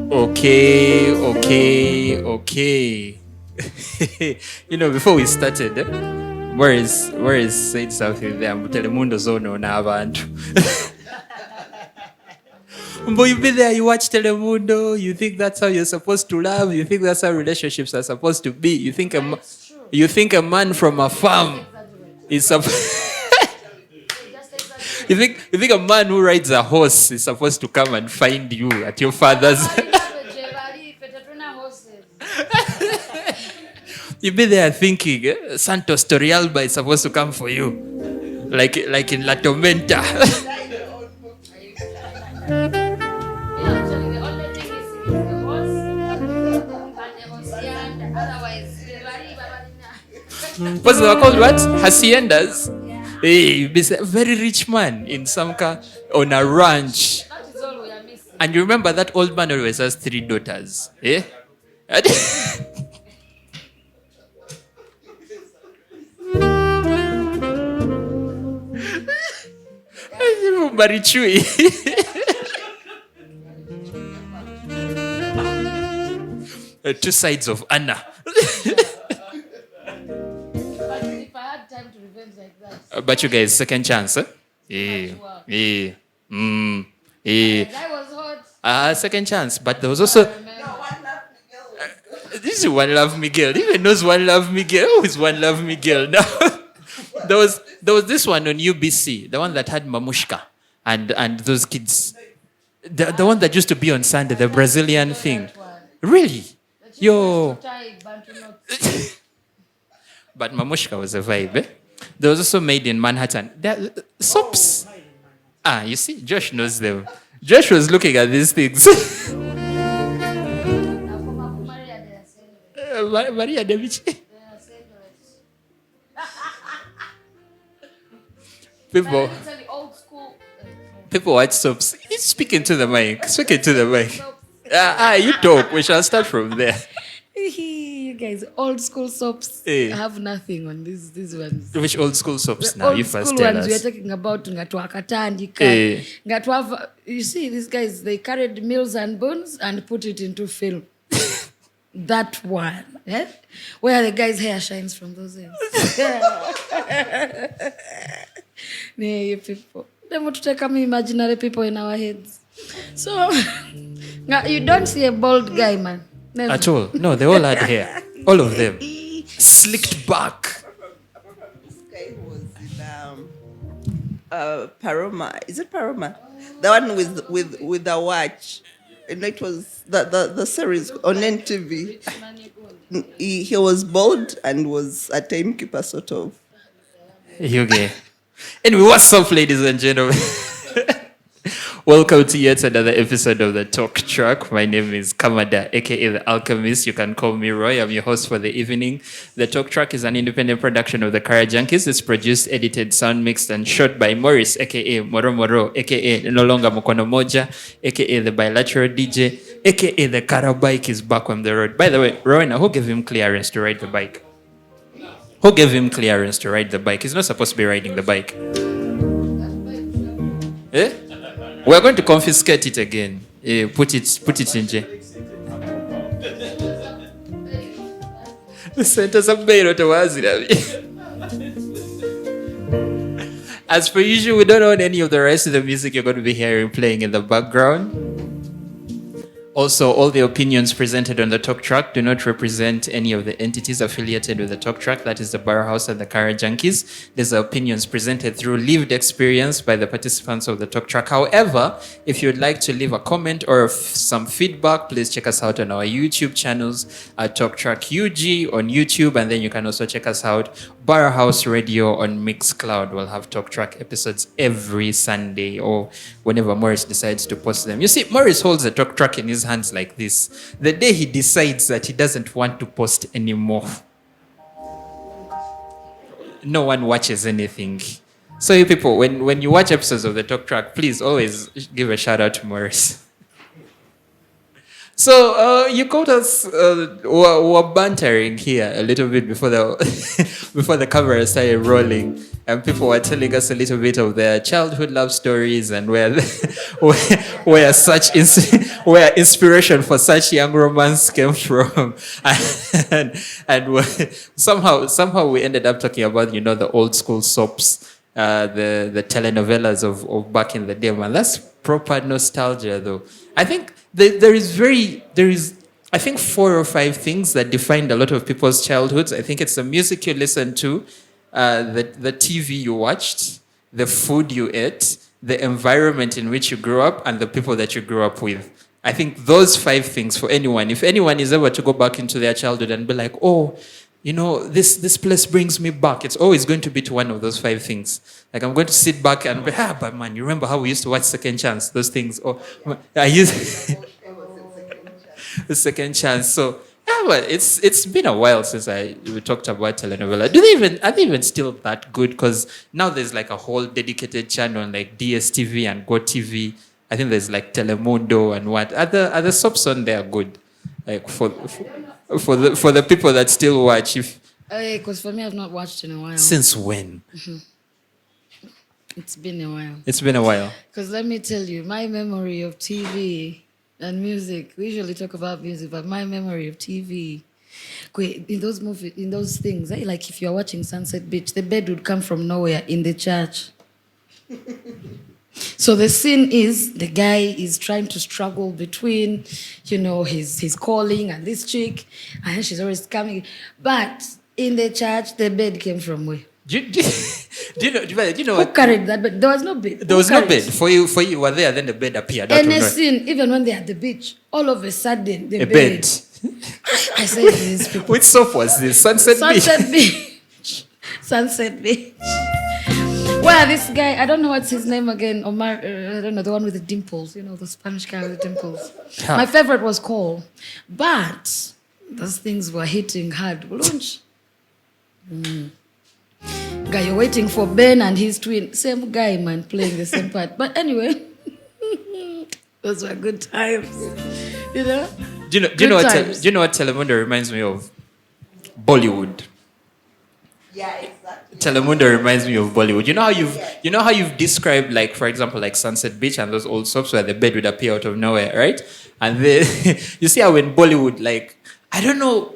Okay. Before we started, Morris said something there. Telemundo zono na abantu. But you be there, you watch Telemundo, you think that's how you're supposed to love, you think that's how relationships are supposed to be. You think a man from a farm is supposed. You think a man who rides a horse is supposed to come and find you at your father's. You be there thinking Santos Torrealba is supposed to come for you, like in La Tormenta. What's they called? What? Haciendas. Hey, a very rich man in some car on a ranch. And you remember that old man always has 3 daughters. Eh? Marichui. 2 sides of Anna. But you guys, second chance, eh? I was hot. Second chance, but there was also. This is One Love Miguel. Even knows One Love Miguel. Who is One Love Miguel now? there was this one on UBC, the one that had Mamushka and those kids. The one that used to be on Sunday, the Brazilian thing. Really? Yo. But Mamushka was a vibe, eh? There was also Made in Manhattan. Soaps. You see, Josh knows them. Josh was looking at these things. Maria de Vici. People watch soaps. He's speaking to the mic. You talk. We shall start from there. You guys, old school soaps have nothing on these ones. Which old school soaps now? You first tell us. We are talking about you see, these guys, they carried Mills and Bones and put it into film. That one, where the guy's hair shines from those ends. You people. They want to take imaginary people in our heads. So, you don't see a bald guy, man. Never. At all. No, they all had hair. All of them. Slicked back. This guy was in Paroma. Is it Paroma? The one with the watch. And it was the series on NTV. He was bald and was a timekeeper, sort of. Okay. Anyway, what's up, ladies and gentlemen? Welcome to yet another episode of the Talk Track. My name is Kamada, aka The Alchemist. You can call me Roy. I'm your host for the evening. The Talk Track is an independent production of the Kara Junkies. It's produced, edited, sound mixed, and shot by Morris, aka Moro Moro, aka No Longer Mokono Moja, aka The Bilateral DJ, aka The Kara Bike is back on the road. By the way, Rowena, who gave him clearance to ride the bike? Who gave him clearance to ride the bike? He's not supposed to be riding the bike. Eh? We're going to confiscate it again. Put it in jail. As per usual, we don't own any of the rest of the music you're going to be hearing playing in the background. Also, all the opinions presented on the Talk Track do not represent any of the entities affiliated with the Talk Track, that is the Bar House and the Kara Junkies. These are opinions presented through lived experience by the participants of the Talk Track. However, if you'd like to leave a comment or some feedback, please check us out on our YouTube channels at Talk Track UG on YouTube, and then you can also check us out Bar House Radio on Mixcloud. We'll have Talk Track episodes every Sunday or whenever Morris decides to post them. You see, Morris holds the Talk Track in his hands like this. The day he decides that he doesn't want to post anymore, no one watches anything. So you people, when you watch episodes of the Talk Track, please always give a shout out to Morris. So you caught us were bantering here a little bit before the camera started rolling, and people were telling us a little bit of their childhood love stories and where such where inspiration for such young romance came from. Somehow we ended up talking about, the old school soaps, the telenovelas of back in the day, man. That's proper nostalgia, though. I think there is I think 4 or 5 things that defined a lot of people's childhoods. I think it's the music you listened to, the TV you watched, the food you ate, the environment in which you grew up, and the people that you grew up with. I think those 5 things for anyone, if anyone is ever to go back into their childhood and be like, oh, this place brings me back, it's always going to be to one of those 5 things. Like, I'm going to sit back and be, but man, you remember how we used to watch Second Chance, those things? Or I used the Second Chance. So yeah, but it's been a while since we talked about telenovela. Are they even still that good? Because now there's like a whole dedicated channel like DSTV and GoTV. I think there's like Telemundo and what other soaps on there are good. Like for the people that still watch. Because for me, I've not watched in a while. Since when? It's been a while. It's been a while. Because let me tell you, my memory of TV and music, we usually talk about music, but my memory of TV, in those movies, in those things, like if you're watching Sunset Beach, the bed would come from nowhere in the church. So the scene is the guy is trying to struggle between, his calling and this chick, and she's always coming. But in the church, the bed came from where? Do you know Who carried that bed? There was no bed. There was no bed. For you were there, then the bed appeared. And a scene, even when they're at the beach, all of a sudden, the bed. I said these people. Which soap was this? Sunset Beach. Sunset Beach. Well, this guy, I don't know what's his name again. Omar, I don't know, the one with the dimples. The Spanish guy with the dimples. My favorite was Cole. But those things were hitting hard. Lunch. Guy, you're waiting for Ben and his twin. Same guy, man, playing the same part. But anyway, those were good times. Do you know what Telemundo reminds me of? Bollywood. Yeah, exactly. Telemundo reminds me of Bollywood. You know how you've described, like, for example, like Sunset Beach and those old soaps where the bed would appear out of nowhere, right? And then you see how in Bollywood, like, I don't know.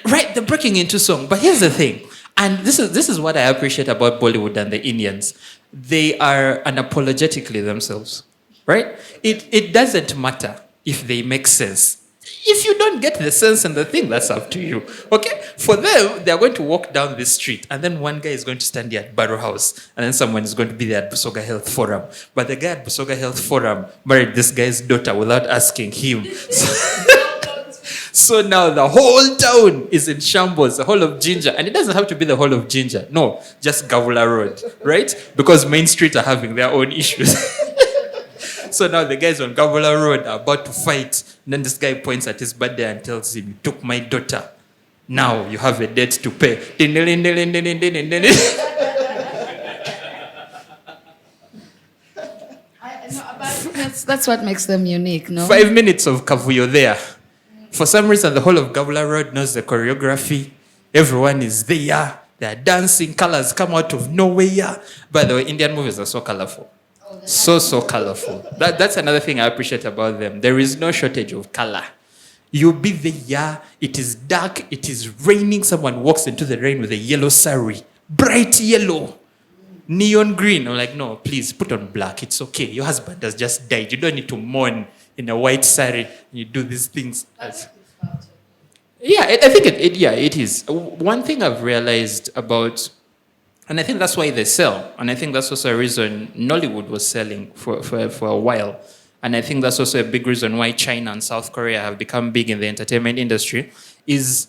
Right, they're breaking into song. But here's the thing, and this is what I appreciate about Bollywood and the Indians. They are unapologetically themselves, right? It doesn't matter if they make sense. If you don't get the sense and the thing, that's up to you. Okay? For them, they're going to walk down this street, and then one guy is going to stand there at Barrow House, and then someone is going to be there at Busoga Health Forum. But the guy at Busoga Health Forum married this guy's daughter without asking him. So now the whole town is in shambles, the whole of Ginger. And it doesn't have to be the whole of Ginger. No, just Gavula Road, right? Because Main Street are having their own issues. So now the guys on Gavula Road are about to fight. And then this guy points at his birthday and tells him, "You took my daughter. Now you have a debt to pay." That's what makes them unique, no? 5 minutes of Kavuyo there. For some reason, the whole of Gavula Road knows the choreography. Everyone is there. They're dancing. Colors come out of nowhere. By the way, Indian movies are so colorful. So colorful. That's another thing I appreciate about them. There is no shortage of color. You'll be there. It is dark. It is raining. Someone walks into the rain with a yellow sari. Bright yellow. Neon green. I'm like, no, please put on black. It's okay. Your husband has just died. You don't need to mourn in a white sari. You do these things. Yeah, I think it is. One thing I've realized about, and I think that's why they sell, and I think that's also a reason Nollywood was selling for a while, and I think that's also a big reason why China and South Korea have become big in the entertainment industry, is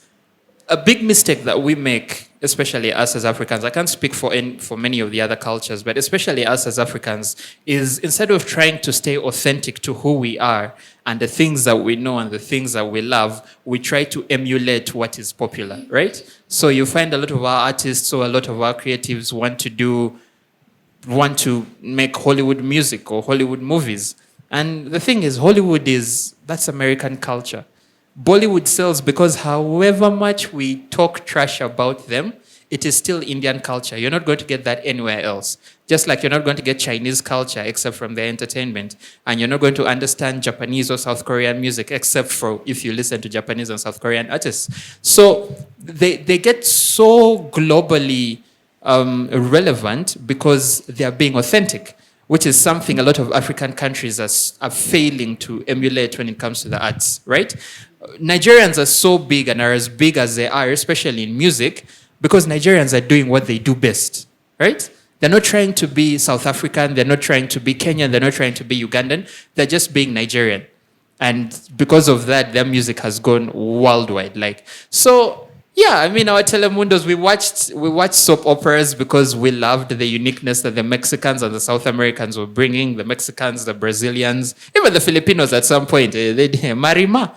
a big mistake that we make, especially us as Africans. I can't speak for many of the other cultures, but especially us as Africans, is instead of trying to stay authentic to who we are and the things that we know and the things that we love, we try to emulate what is popular, right? So you find a lot of our artists or a lot of our creatives want to make Hollywood music or Hollywood movies. And the thing is, that's American culture. Bollywood sells because however much we talk trash about them, it is still Indian culture. You're not going to get that anywhere else. Just like you're not going to get Chinese culture except from their entertainment. And you're not going to understand Japanese or South Korean music except for if you listen to Japanese and South Korean artists. So they get so globally relevant because they are being authentic, which is something a lot of African countries are failing to emulate when it comes to the arts, right? Nigerians are so big and are as big as they are, especially in music, because Nigerians are doing what they do best, right? They're not trying to be South African, they're not trying to be Kenyan, they're not trying to be Ugandan, they're just being Nigerian. And because of that, their music has gone worldwide. So yeah, I mean, our Telemundos, we watched soap operas because we loved the uniqueness that the Mexicans and the South Americans were bringing. The Mexicans, the Brazilians, even the Filipinos at some point, they Marima.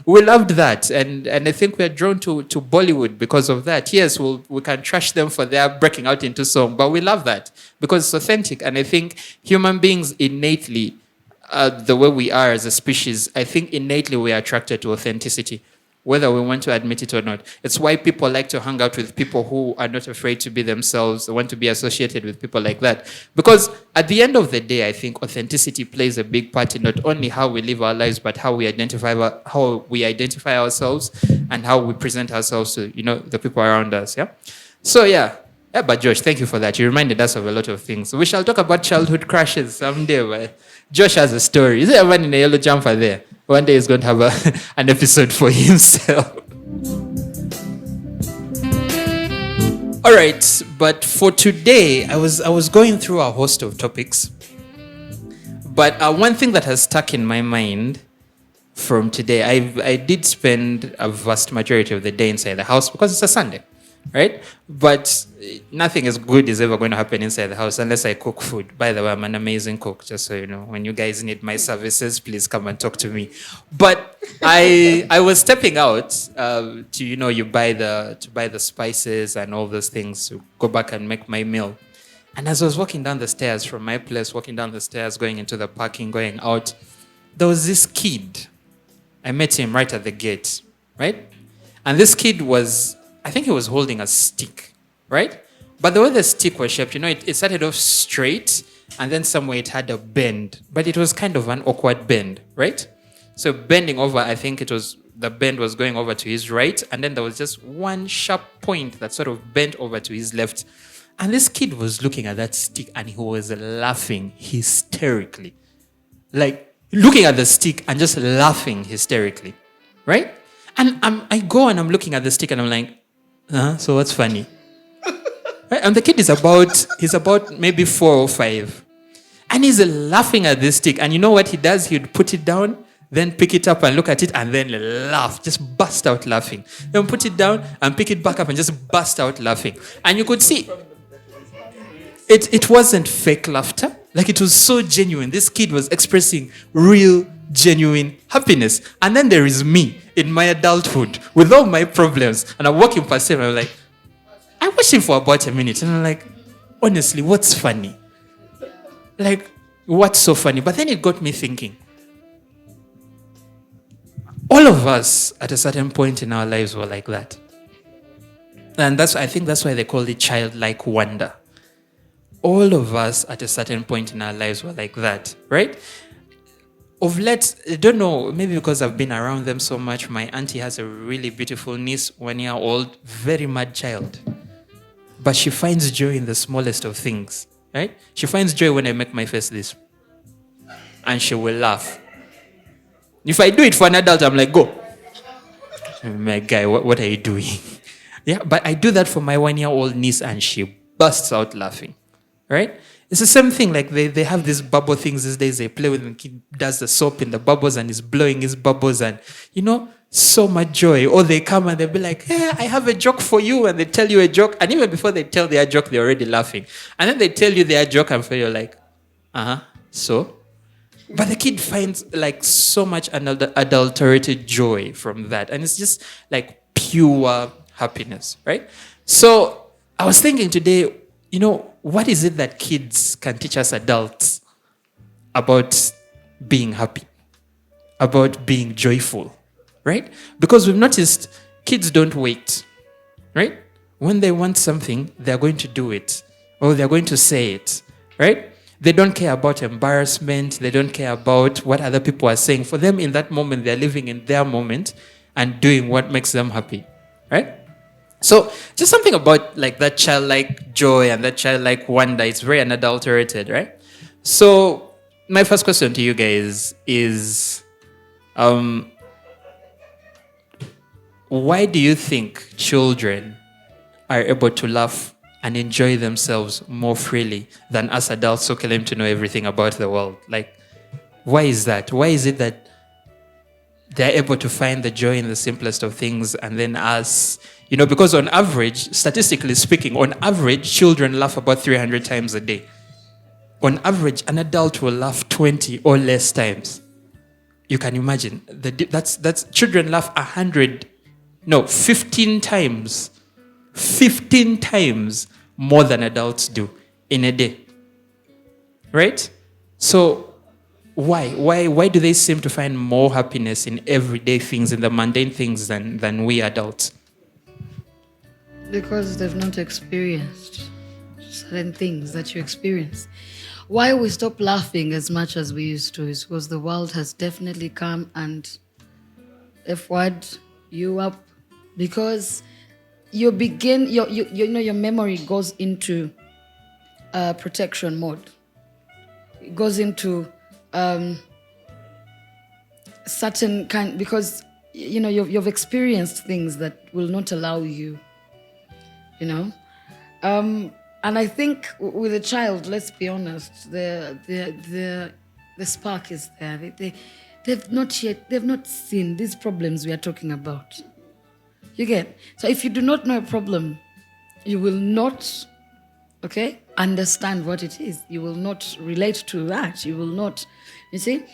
We loved that. And I think we're drawn to Bollywood because of that. Yes, we can trash them for their breaking out into song, but we love that because it's authentic. And I think human beings innately, the way we are as a species, I think innately we are attracted to authenticity, whether we want to admit it or not. It's why people like to hang out with people who are not afraid to be themselves, want to be associated with people like that. Because at the end of the day, I think authenticity plays a big part in not only how we live our lives, but how we identify ourselves and how we present ourselves to, the people around us. Yeah. So yeah. Yeah, but Josh, thank you for that. You reminded us of a lot of things. We shall talk about childhood crushes someday. But Josh has a story. Is there a man in a yellow jumper there? One day he's going to have an episode for himself. All right, but for today, I was going through a host of topics. But one thing that has stuck in my mind from today, I did spend a vast majority of the day inside the house because it's a Sunday. Right? But nothing as good is ever going to happen inside the house unless I cook food. By the way, I'm an amazing cook, just so you know. When you guys need my services, please come and talk to me. But I was stepping out to you buy the spices and all those things to go back and make my meal. And as I was walking down the stairs from my place, walking down the stairs, going into the parking, going out, there was this kid. I met him right at the gate, right? And this kid I think he was holding a stick, right? But the way the stick was shaped, it started off straight, and then somewhere it had a bend. But it was kind of an awkward bend, right? So bending over, I think the bend was going over to his right, and then there was just one sharp point that sort of bent over to his left. And this kid was looking at that stick, and he was laughing hysterically. Like, looking at the stick and just laughing hysterically, right? And I go and I'm looking at the stick, and I'm like, so what's funny? Right? And the kid is about maybe 4 or 5. And he's laughing at this stick. And you know what he does? He'd put it down, then pick it up and look at it, and then laugh. Just burst out laughing. Then put it down and pick it back up and just burst out laughing. And you could see it wasn't fake laughter. Like, it was so genuine. This kid was expressing real, genuine happiness. And then there is me in my adulthood with all my problems. And I'm walking past him and I'm like, I watched him for about a minute. And I'm like, honestly, what's funny? Like, what's so funny? But then it got me thinking. All of us at a certain point in our lives were like that. And I think that's why they call it childlike wonder. All of us at a certain point in our lives were like that, right? Of late, I don't know, maybe because I've been around them so much, my auntie has a really beautiful niece, 1-year-old, very mad child. But she finds joy in the smallest of things, right? She finds joy when I make my face this. And she will laugh. If I do it for an adult, I'm like, go. My guy, what are you doing? Yeah, but I do that for my 1-year-old niece and she bursts out laughing. Right? It's the same thing. Like they have these bubble things these days. They play with them. Kid does the soap in the bubbles and is blowing his bubbles and, so much joy. Or they come and they'll be like, hey, I have a joke for you. And they tell you a joke. And even before they tell their joke, they're already laughing. And then they tell you their joke and you're like, so? But the kid finds like so much adulterated joy from that. And it's just like pure happiness, right? So I was thinking today, what is it that kids can teach us adults about being happy, about being joyful, right? Because we've noticed kids don't wait. right? When they want something, they're going to do it, or they're going to say it, right? They don't care about embarrassment. They don't care about what other people are saying. For them, in that moment, they're living in their moment and doing what makes them happy, right? So just something about like that childlike joy and that childlike wonder. It's very unadulterated, right? So my first question to you guys is, why do you think children are able to laugh and enjoy themselves more freely than us adults who claim to know everything about the world? Like, why is that? Why is it that they're able to find the joy in the simplest of things, and then us, because on average, statistically speaking, on average, children laugh about 300 times a day. On average, an adult will laugh 20 or less times. You can imagine. That's children laugh 15 times. 15 times more than adults do in a day. Right? So why do they seem to find more happiness in everyday things, in the mundane things than we adults? Because they've not experienced certain things that you experience. Why we stop laughing as much as we used to is because the world has definitely come and F-word you up, because your memory goes into protection mode. It goes into certain kind, because you've experienced things that will not allow you, and I think with a child, let's be honest, the spark is there. They've not seen these problems we are talking about. You get? So if you do not know a problem, you will not, understand what it is. You will not relate to that. You will not, you see?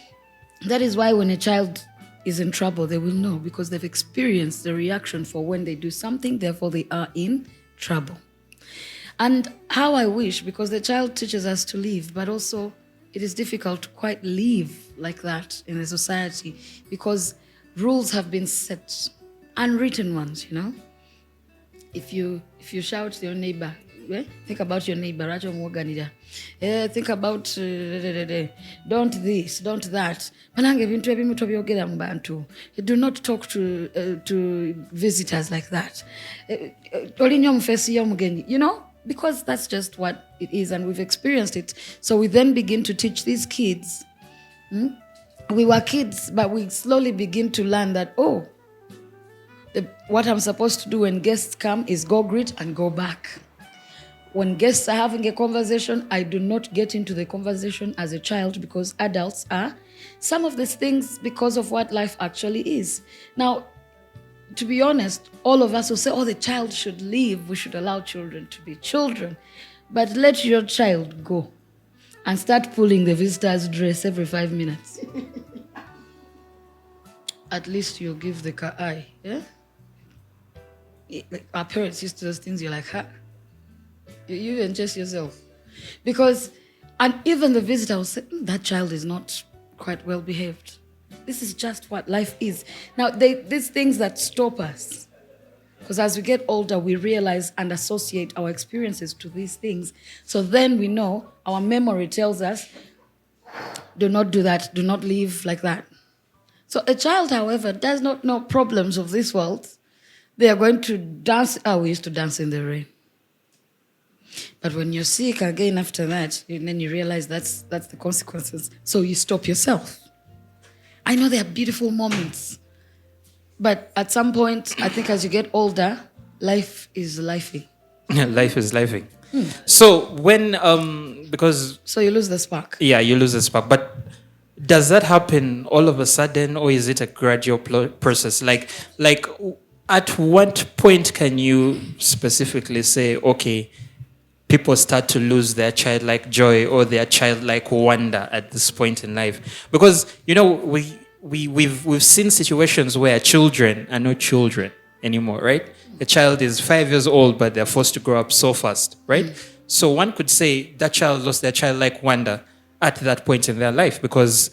That is why when a child is in trouble, they will know, because they've experienced the reaction for when they do something, therefore they are in trouble. And how I wish, because the child teaches us to live, but also it is difficult to quite live like that in the society, because rules have been set, unwritten ones, If you shout to your neighbor, think about your neighbor, think about don't this, don't that. Do not talk to visitors like that. Because that's just what it is, and we've experienced it. So we then begin to teach these kids. We were kids, but we slowly begin to learn that, what I'm supposed to do when guests come is go greet and go back. When guests are having a conversation, I do not get into the conversation as a child, because adults are. Some of these things because of what life actually is. Now, to be honest, all of us will say, the child should leave. We should allow children to be children. But let your child go and start pulling the visitor's dress every 5 minutes. At least you'll give the car eye, yeah? Like our parents used to those things, you're like, You even chase yourself. And even the visitor will say, that child is not quite well behaved. This is just what life is. Now, these things that stop us, because as we get older, we realize and associate our experiences to these things. So then we know, our memory tells us, do not do that, do not live like that. So a child, however, does not know problems of this world. They are going to dance. We used to dance in the rain. But when you're sick again after that, then you realize that's the consequences. So you stop yourself. I know there are beautiful moments, but at some point, I think as you get older, life is lifing. Life is lifing. So when So you lose the spark. Yeah, you lose the spark. But does that happen all of a sudden, or is it a gradual process? Like at what point can you specifically say, okay, people start to lose their childlike joy or their childlike wonder at this point in life? Because we've seen situations where children are not children anymore, right? A child is 5 years old, but they're forced to grow up so fast, right? So one could say that child lost their childlike wonder at that point in their life, because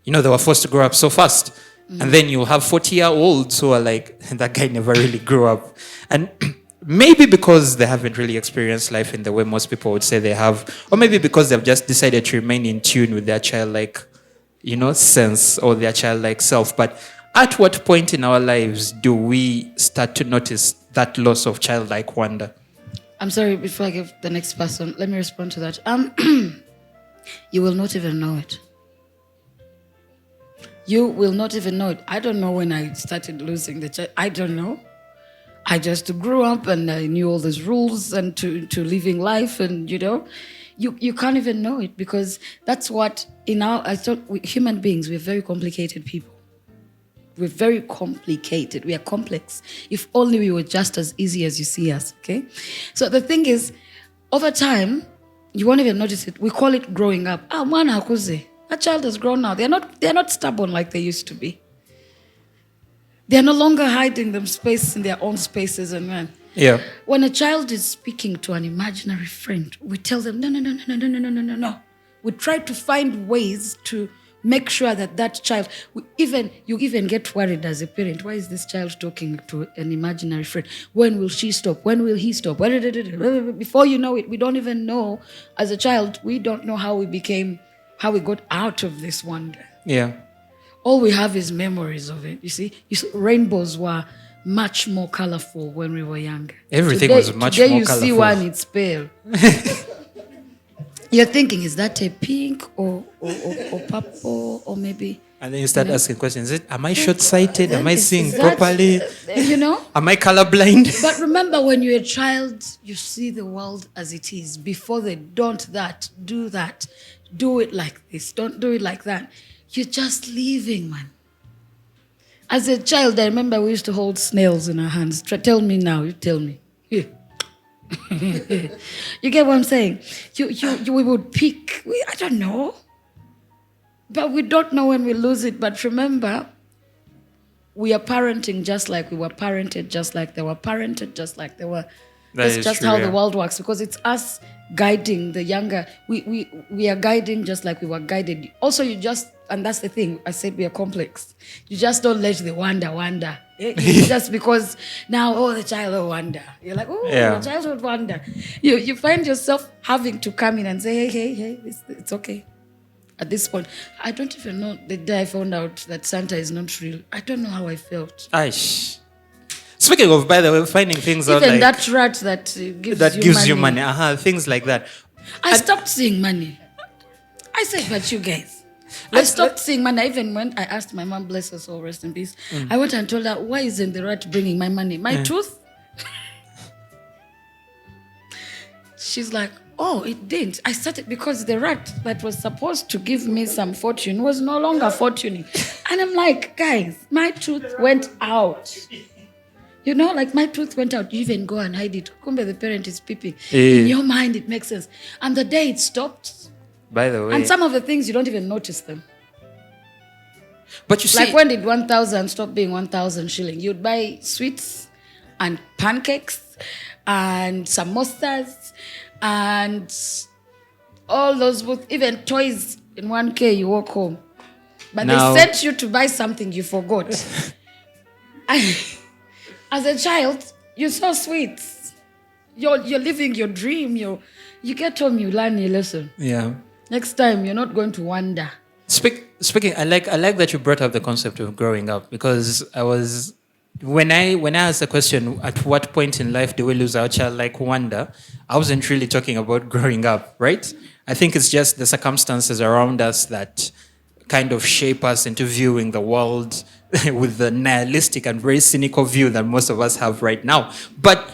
they were forced to grow up so fast. And then you have 40-year-olds who are like, that guy never really grew up. And maybe because they haven't really experienced life in the way most people would say they have, or maybe because they've just decided to remain in tune with their childlike, sense or their childlike self. But at what point in our lives do we start to notice that loss of childlike wonder? I'm sorry, before I give the next person, let me respond to that. You will not even know it. You will not even know it. I don't know when I started losing the child. I don't know. I just grew up and I knew all these rules and to living life, and you can't even know it, because that's what I thought human beings, we're very complicated people. We're very complicated. We are complex. If only we were just as easy as you see us, okay? So the thing is, over time, you won't even notice it. We call it growing up. Mwana hakuze. A child has grown now. They're not stubborn like they used to be. They're no longer hiding them space in their own spaces. And yeah, when a child is speaking to an imaginary friend, we tell them, no. We try to find ways to make sure that child, you even get worried as a parent. Why is this child talking to an imaginary friend? When will she stop? When will he stop? Before you know it, we don't even know. As a child, we don't know how we got out of this wonder. Yeah. All we have is memories of it. You see, rainbows were much more colorful when we were younger. Everything was much more colorful. Today you see one, it's pale. You're thinking, is that a pink or purple or maybe? And then you start asking questions. Am I short-sighted? Am I seeing properly? Am I colorblind? But remember, when you're a child, you see the world as it is. Before they don't do that, do it like this, don't do it like that. You're just living, man. As a child, I remember we used to hold snails in our hands. Tell me now, you tell me. Here. You get what I'm saying? We would pick, I don't know. But we don't know when we lose it. But remember, we are parenting just like we were parented, just like they were parented, just like they were. That's just true, how the world works, because it's us guiding the younger. We are guiding just like we were guided. Also, and that's the thing, I said we are complex. You just don't let the wonder. Just because now, the child will wonder. You're like, the child would wonder. You find yourself having to come in and say, hey, it's okay. At this point, I don't even know the day I found out that Santa is not real. I don't know how I felt. Aish. Speaking of, by the way, finding things even out like that rat that gives you money, things like that. I stopped seeing money. I said, but you guys, I stopped seeing money. I even went, I asked my mom, bless her soul, rest in peace. I went and told her, why isn't the rat bringing my money? My tooth? She's like, it didn't. I started because the rat that was supposed to give me some fortune was no longer fortuning. And I'm like, guys, my tooth went out. My tooth went out. You even go and hide it. Kumbe, the parent is peeping. In your mind, it makes sense. And the day it stopped. By the way. And some of the things, you don't even notice them. But you see. Like, when did 1,000 stop being 1,000 shilling? You'd buy sweets and pancakes and samosas and all those, even toys in 1K, you walk home. But now, they sent you to buy something you forgot. As a child, you're so sweet. You're living your dream. You get home, you learn your lesson. Yeah. Next time, you're not going to wonder. Speaking, I like that you brought up the concept of growing up, because when I asked the question, at what point in life do we lose our childlike wonder, I wasn't really talking about growing up, right? I think it's just the circumstances around us that kind of shape us into viewing the world with the nihilistic and very cynical view that most of us have right now. But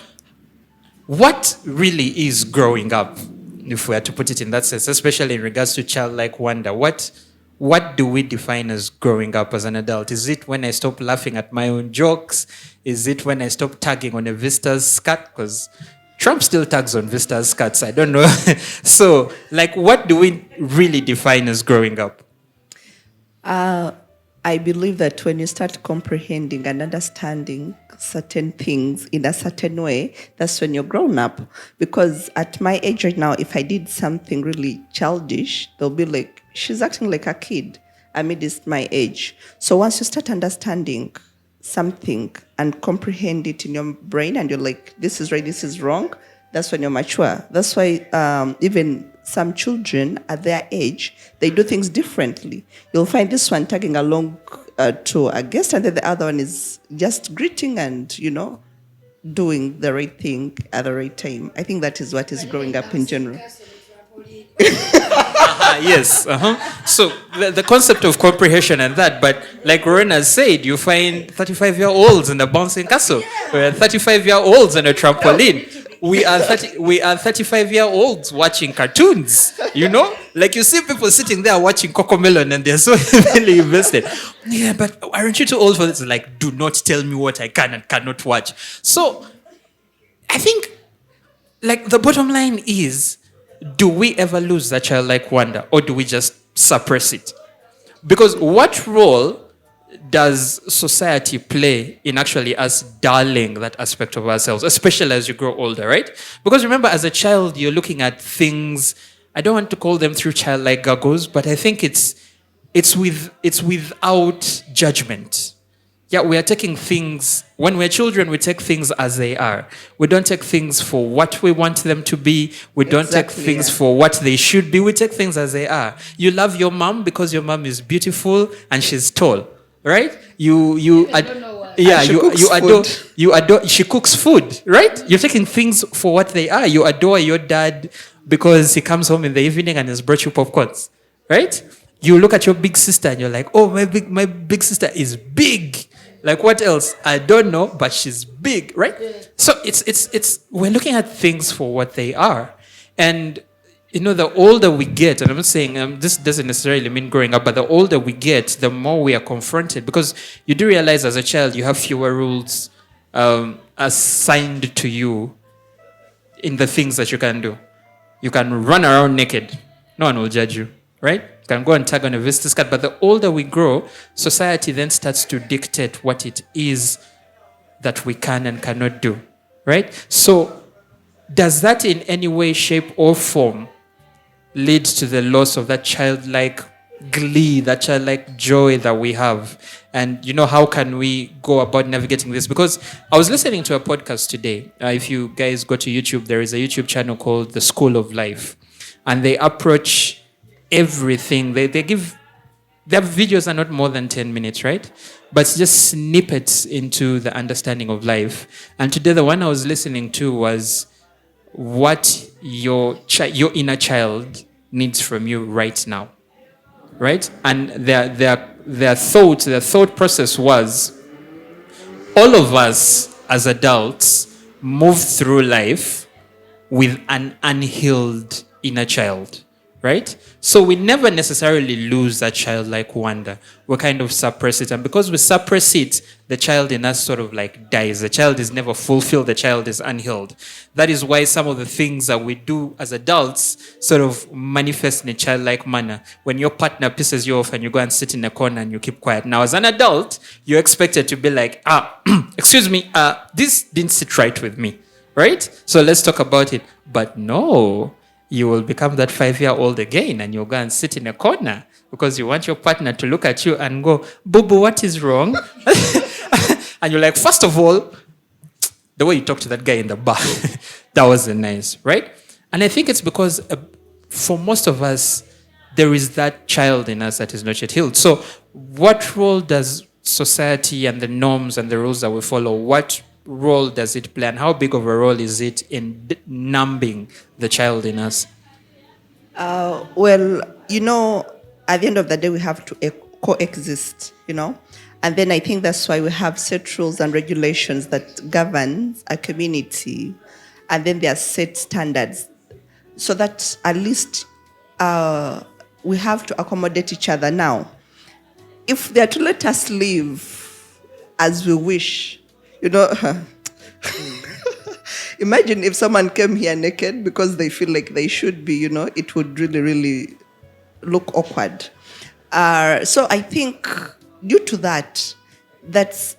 what really is growing up, if we are to put it in that sense, especially in regards to childlike wonder? What do we define as growing up as an adult? Is it when I stop laughing at my own jokes? Is it when I stop tagging on a Vista's skirt? Because Trump still tags on Vista's skirts. I don't know. So, what do we really define as growing up? I believe that when you start comprehending and understanding certain things in a certain way, that's when you're grown up. Because at my age right now, if I did something really childish, they'll be like, she's acting like a kid amidst my age. So once you start understanding something and comprehend it in your brain, and you're like, this is right, this is wrong, that's when you're mature. That's why even some children at their age, they do things differently. You'll find this one tagging along to a guest, and then the other one is just greeting and, doing the right thing at the right time. I think that is what is growing up in general. Yes. So the concept of comprehension and that, but like Rowena said, you find 35-year-olds in a bouncing castle. We're 35-year-olds on a trampoline. We are 35-year-olds watching cartoons, Like you see people sitting there watching Cocomelon and they're so heavily invested. Yeah, but aren't you too old for this? Like, do not tell me what I can and cannot watch. So I think, like, the bottom line is, do we ever lose that childlike wonder, or do we just suppress it? Because what role does society play in actually us dulling that aspect of ourselves, especially as you grow older, right? Because remember, as a child, you're looking at things, I don't want to call them through childlike goggles, but I think it's without judgment. Yeah, we are taking things, when we're children, we take things as they are. We don't take things for what we want them to be. We don't take things for what they should be. We take things as they are. You love your mom because your mom is beautiful and she's tall, right? You adore, she cooks food, right? You're taking things for what they are. You adore your dad because he comes home in the evening and has brought you popcorns, right? You look at your big sister and you're like, oh, my big sister is big. Like, what else? I don't know, but she's big, right? Yeah. So it's we're looking at things for what they are. And, the older we get, and I'm not saying this doesn't necessarily mean growing up, but the older we get, the more we are confronted. Because you do realize as a child, you have fewer rules assigned to you in the things that you can do. You can run around naked. No one will judge you, right? Can go and tag on a vista skirt, but the older we grow, society then starts to dictate what it is that we can and cannot do, right? So does that in any way, shape, or form lead to the loss of that childlike glee, that childlike joy that we have? And, how can we go about navigating this? Because I was listening to a podcast today. If you guys go to YouTube, there is a YouTube channel called The School of Life. And they approach everything. Their videos are not more than 10 minutes, right? But it's just snippets into the understanding of life. And today the one I was listening to was what your inner child needs from you right now, right? And their thought process was, all of us as adults move through life with an unhealed inner child, right? So we never necessarily lose that childlike wonder. We kind of suppress it. And because we suppress it, the child in us sort of like dies. The child is never fulfilled. The child is unhealed. That is why some of the things that we do as adults sort of manifest in a childlike manner. When your partner pisses you off and you go and sit in a corner and you keep quiet. Now, as an adult, you're expected to be like, excuse me, this didn't sit right with me, right? So let's talk about it. But no, you will become that 5-year-old again and you'll go and sit in a corner because you want your partner to look at you and go, boo-boo, what is wrong? And you're like, first of all, the way you talk to that guy in the bar, that wasn't nice, right? And I think it's because for most of us, there is that child in us that is not yet healed. So what role does society and the norms and the rules that we follow, what role does it play, and how big of a role is it in numbing the child in us? Well, at the end of the day, we have to coexist, And then I think that's why we have set rules and regulations that govern a community. And then there are set standards so that at least we have to accommodate each other. Now, if they are to let us live as we wish, imagine if someone came here naked because they feel like they should be, it would really, really look awkward. So I think due to that, that's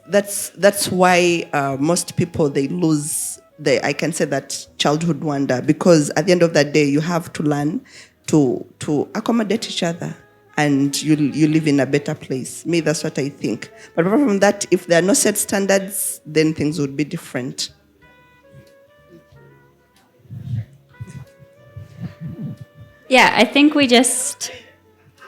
why most people, they lose I can say that childhood wonder, because at the end of the day, you have to learn to accommodate each other. and you live in a better place. Me, that's what I think. But apart from that, if there are no set standards, then things would be different. Yeah, I think we just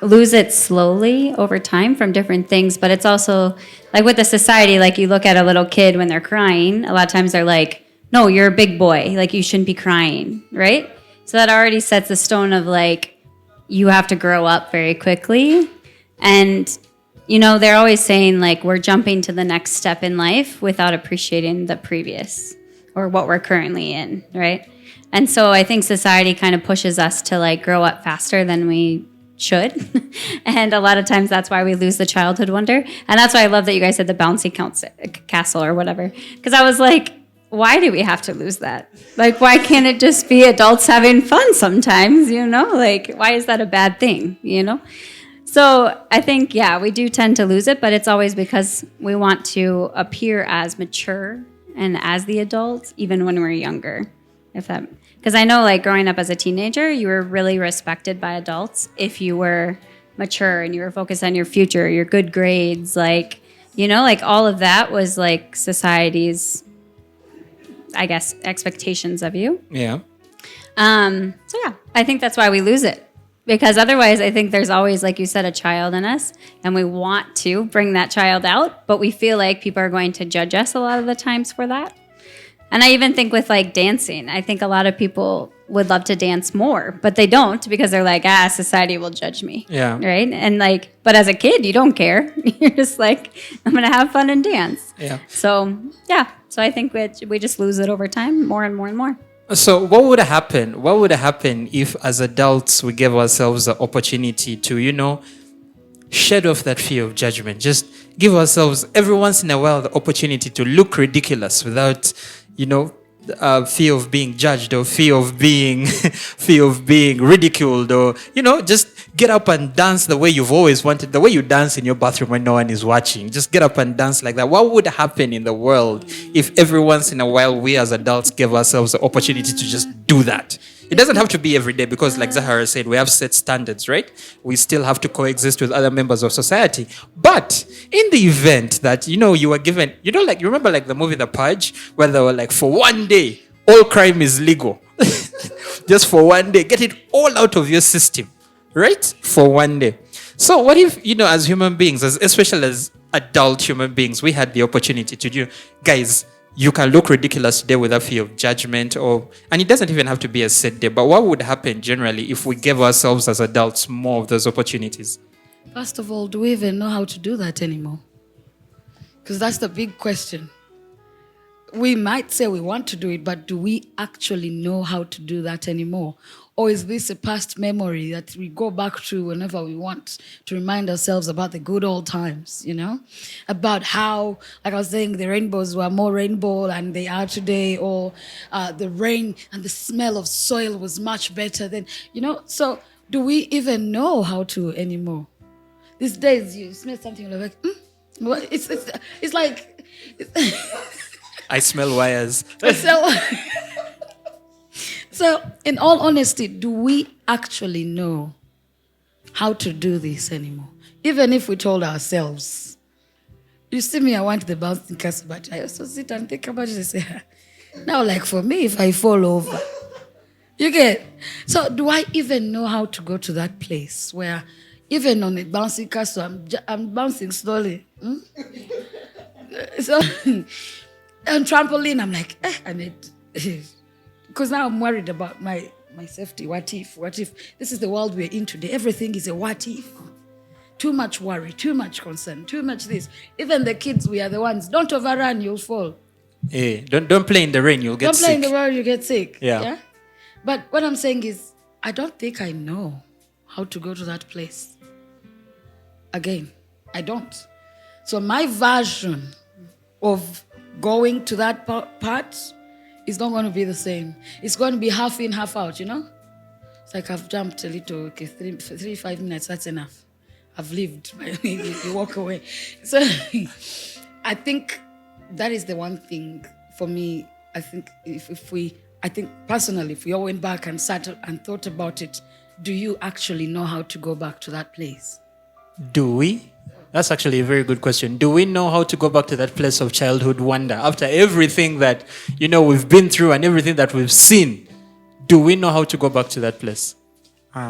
lose it slowly over time from different things, but it's also like with the society, like you look at a little kid when they're crying, a lot of times they're like, no, you're a big boy, like you shouldn't be crying, right? So that already sets the stone of like, you have to grow up very quickly. And, you know, they're always saying like, we're jumping to the next step in life without appreciating the previous or what we're currently in, right? And so I think society kind of pushes us to like grow up faster than we should. And a lot of times that's why we lose the childhood wonder. And that's why I love that you guys said the bouncy castle or whatever. Because I was like, why do we have to lose that? Like, why can't it just be adults having fun sometimes, you know? Like, why is that a bad thing, you know? So I think, yeah, we do tend to lose it, but it's always because we want to appear as mature and as the adults, even when we're younger. Because I know, like, growing up as a teenager, you were really respected by adults if you were mature and you were focused on your future, your good grades, like, you know, like all of that was like society's, I guess, expectations of you. Yeah. So yeah, I think that's why we lose it. Because otherwise, I think there's always, like you said, a child in us, and we want to bring that child out, but we feel like people are going to judge us a lot of the times for that. And I even think with like dancing, I think a lot of people would love to dance more, but they don't because they're like, society will judge me. Yeah. Right? And like, but as a kid, you don't care. You're just like, I'm going to have fun and dance. Yeah. So, yeah. So I think we just lose it over time more and more and more. So what would happen? What would happen if as adults we gave ourselves the opportunity to, you know, shed off that fear of judgment? Just give ourselves every once in a while the opportunity to look ridiculous without, you know, fear of being judged or fear of being ridiculed, or, you know, just get up and dance the way you've always wanted, the way you dance in your bathroom when no one is watching. Just get up and dance like that. What would happen in the world if every once in a while we as adults gave ourselves the opportunity to just do that? It doesn't have to be every day because, like Zahara said, we have set standards, right? We still have to coexist with other members of society. But in the event that, you know, you were given, you know, like, you remember like the movie The Purge, where they were like, for one day, all crime is legal. Just for one day. Get it all out of your system, right? For one day. So what if, you know, as human beings, especially as adult human beings, we had the opportunity to do, guys, you can look ridiculous today without fear of judgment, and it doesn't even have to be a set day, but what would happen generally if we gave ourselves as adults more of those opportunities? First of all, do we even know how to do that anymore? Because that's the big question. We might say we want to do it, but do we actually know how to do that anymore? Or is this a past memory that we go back to whenever we want to remind ourselves about the good old times, you know? About how, like I was saying, the rainbows were more rainbow than they are today, or the rain and the smell of soil was much better than, you know? So do we even know how to anymore? These days, you smell something, you're like, what? It's like... I smell wires. So, in all honesty, do we actually know how to do this anymore? Even if we told ourselves, you see me, I want the bouncing castle, but I also sit and think about it and say, now, like for me, if I fall over, you get. So, do I even know how to go to that place where, even on a bouncing castle, I'm bouncing slowly? So, on trampoline, I'm like, I need. Because now I'm worried about my safety. What if? This is the world we're in today. Everything is a what if. Too much worry, too much concern, too much this. Even the kids, we are the ones. Don't overrun, you'll fall. Hey, don't play in the rain, you'll get sick. Don't play in the rain, you get sick. Yeah. But what I'm saying is, I don't think I know how to go to that place. Again, I don't. So my version of going to that part is not going to be the same. It's going to be half in, half out, you know? It's like I've jumped a little, okay, 5 minutes, that's enough. I've lived, you walk away. So I think that is the one thing for me. I think personally, if we all went back and sat and thought about it, do you actually know how to go back to that place? Do we? That's actually a very good question. Do we know how to go back to that place of childhood wonder after everything that, we've been through and everything that we've seen? Do we know how to go back to that place?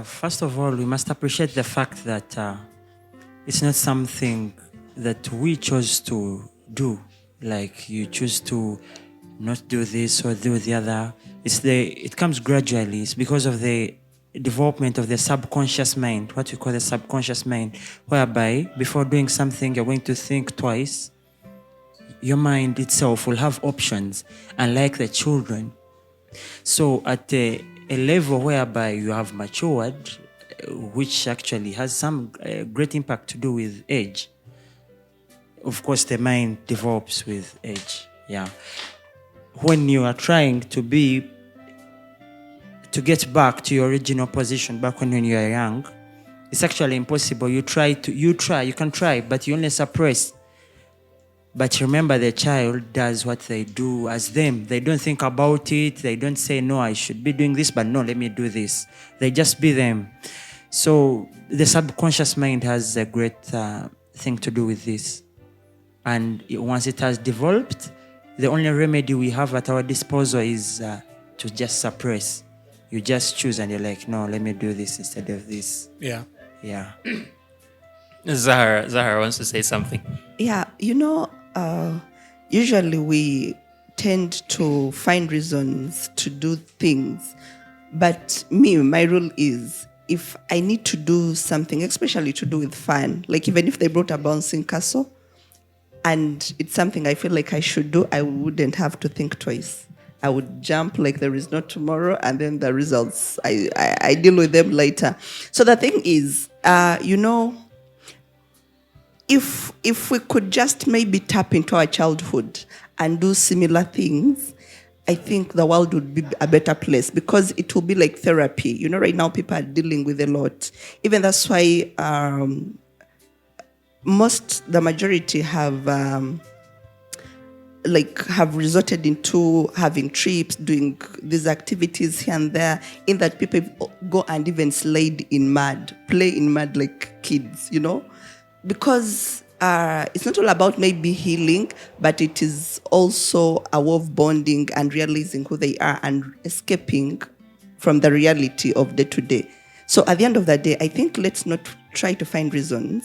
First of all, we must appreciate the fact that it's not something that we chose to do. Like you choose to not do this or do the other. It comes gradually. It's because of the development of the subconscious mind, what we call the subconscious mind, whereby before doing something, you're going to think twice. Your mind itself will have options, unlike the children. So at a level whereby you have matured, which actually has some great impact to do with age. Of course, the mind develops with age. Yeah. When you are trying to get back to your original position back when you are young, it's actually impossible. You can try, but you only suppress. But remember, the child does what they do as them. They don't think about it. They don't say, no, I should be doing this, but no, let me do this. They just be them. So the subconscious mind has a great thing to do with this. And once it has developed, the only remedy we have at our disposal is to just suppress. You just choose and you're like, no, let me do this instead of this. Yeah. Yeah. Zahara wants to say something. Yeah, usually we tend to find reasons to do things. But my rule is, if I need to do something, especially to do with fun, like even if they brought a bouncing castle, and it's something I feel like I should do, I wouldn't have to think twice. I would jump like there is no tomorrow, and then the results, I deal with them later. So the thing is, if we could just maybe tap into our childhood and do similar things, I think the world would be a better place, because it will be like therapy. Right now people are dealing with a lot. Even that's why the majority have resorted into having trips, doing these activities here and there, in that people go and even slide in mud, play in mud like kids, because it's not all about maybe healing, but it is also a way of bonding and realizing who they are and escaping from the reality of day to day. So at the end of the day, I think let's not try to find reasons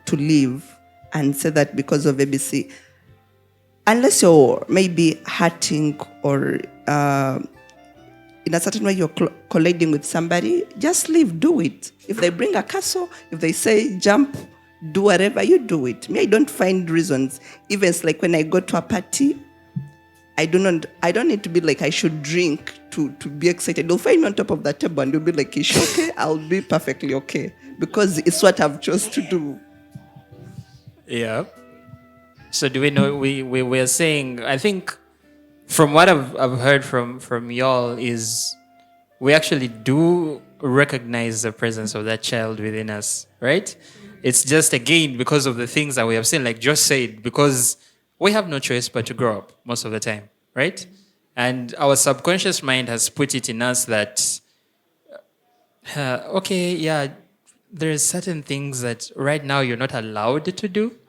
to live and say that because of ABC. Unless you're maybe hurting or in a certain way you're colliding with somebody, just leave, do it. If they bring a castle, if they say jump, do whatever, you do it. I don't find reasons. Even it's like when I go to a party, I don't need to be like I should drink to be excited. You'll find me on top of the table and you'll be like, is she okay? I'll be perfectly okay, because it's what I've chosen to do. Yeah. So do we know, we're saying, I think from what I've heard from y'all is we actually do recognize the presence of that child within us, right? It's just, again, because of the things that we have seen, like Josh said, because we have no choice but to grow up most of the time, right? And our subconscious mind has put it in us that, okay, yeah, there's certain things that right now you're not allowed to do.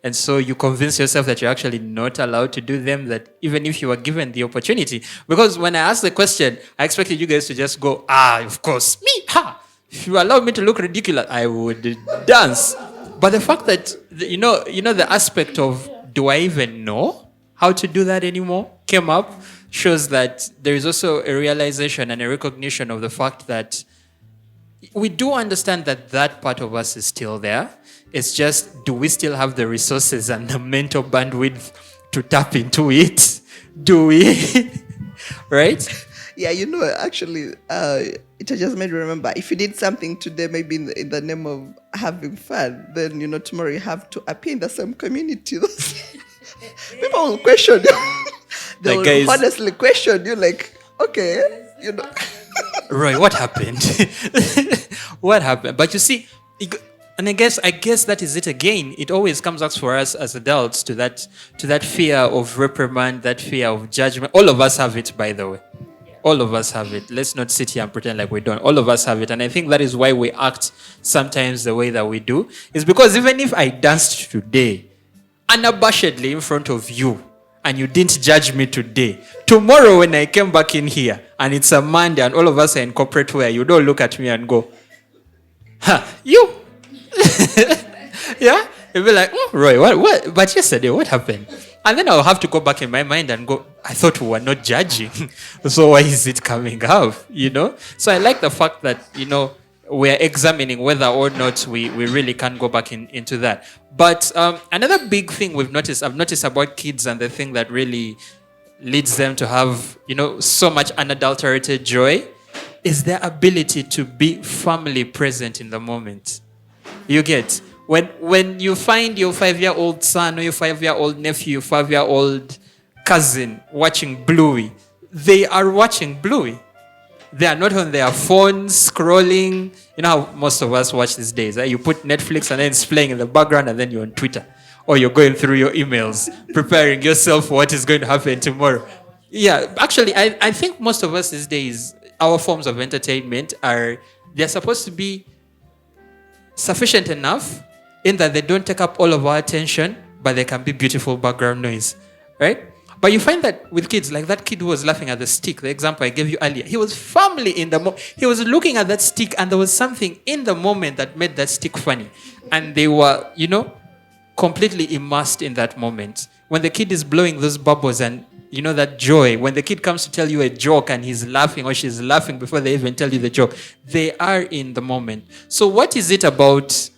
And so you convince yourself that you're actually not allowed to do them, that even if you were given the opportunity. Because when I asked the question, I expected you guys to just go, of course, me, ha! If you allow me to look ridiculous, I would dance. But the fact that, the aspect of, do I even know how to do that anymore, came up, shows that there is also a realization and a recognition of the fact that we do understand that that part of us is still there. It's just, do we still have the resources and the mental bandwidth to tap into it? Do we? Right? Yeah, actually, it just made me remember, if you did something today, maybe in the name of having fun, then, tomorrow you have to appear in the same community. People will question you. They will honestly question you, like, okay, Right, what happened? What happened? But you see, and I guess that is it again. It always comes out for us as adults to that fear of reprimand, that fear of judgment. All of us have it, by the way. All of us have it. Let's not sit here and pretend like we don't. All of us have it. And I think that is why we act sometimes the way that we do. Is because even if I danced today, unabashedly in front of you, and you didn't judge me today, tomorrow when I came back in here, and it's a Monday, and all of us are in corporate wear, you don't look at me and go, you. Yeah? You'll be like, Roy, what? But yesterday, what happened? And then I'll have to go back in my mind and go, I thought we were not judging. So why is it coming up? So I like the fact that, we're examining whether or not we really can go back into that. But another big thing I've noticed about kids, and the thing that really leads them to have, so much unadulterated joy, is their ability to be family present in the moment. You get? When you find your 5-year-old son or your 5-year-old nephew, your 5-year-old cousin watching Bluey, they are watching Bluey. They are not on their phones scrolling. You know how most of us watch these days. You put Netflix and then it's playing in the background, and then you're on Twitter. Or you're going through your emails, preparing yourself for what is going to happen tomorrow. Yeah, actually, I think most of us these days, our forms of entertainment they're supposed to be sufficient enough in that they don't take up all of our attention, but they can be beautiful background noise, right? But you find that with kids, like that kid who was laughing at the stick, the example I gave you earlier, he was firmly in the moment. He was looking at that stick, and there was something in the moment that made that stick funny. And they were, completely immersed in that moment. When the kid is blowing those bubbles and, that joy, when the kid comes to tell you a joke and he's laughing or she's laughing before they even tell you the joke, they are in the moment. So what is it about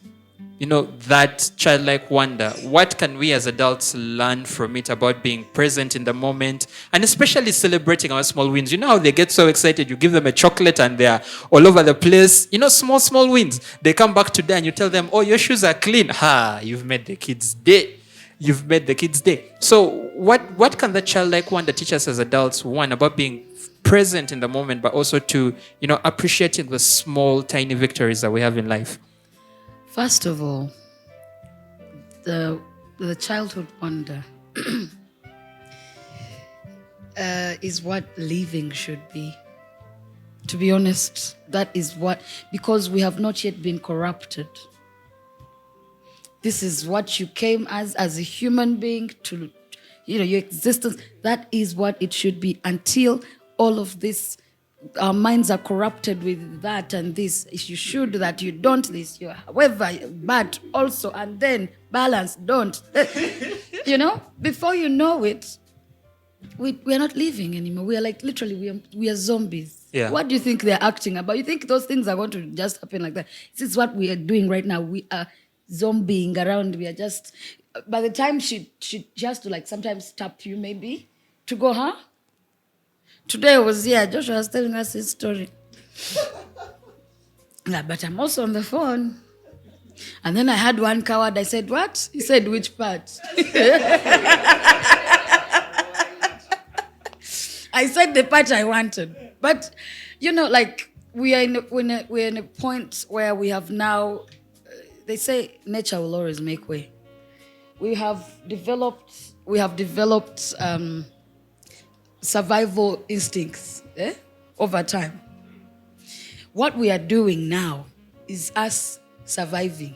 that childlike wonder? What can we as adults learn from it about being present in the moment, and especially celebrating our small wins? You know how they get so excited, you give them a chocolate and they're all over the place. Small wins. They come back today and you tell them, oh, your shoes are clean. You've made the kids' day. You've made the kids' day. So what can that childlike wonder teach us as adults? One, about being present in the moment, but also to, appreciating the small, tiny victories that we have in life. First of all, the childhood wonder is what living should be. To be honest, that is what, because we have not yet been corrupted. This is what you came as a human being to, your existence. That is what it should be until all of this. Our minds are corrupted with that and this. You should, that you don't, this, you however, but also, and then balance, don't. Before you know it, we are not living anymore. We are like, literally, we are zombies. Yeah. What do you think they're acting about? You think those things are going to just happen like that? This is what we are doing right now. We are zombieing around. We are just, by the time she has to sometimes tap you maybe to go, Today Joshua was telling us his story. Yeah, but I'm also on the phone. And then I had one coward. I said, what? He said, which part? I said the part I wanted. But, we're in a point where we have now, they say nature will always make way. We have developed survival instincts over time. What we are doing now is us surviving.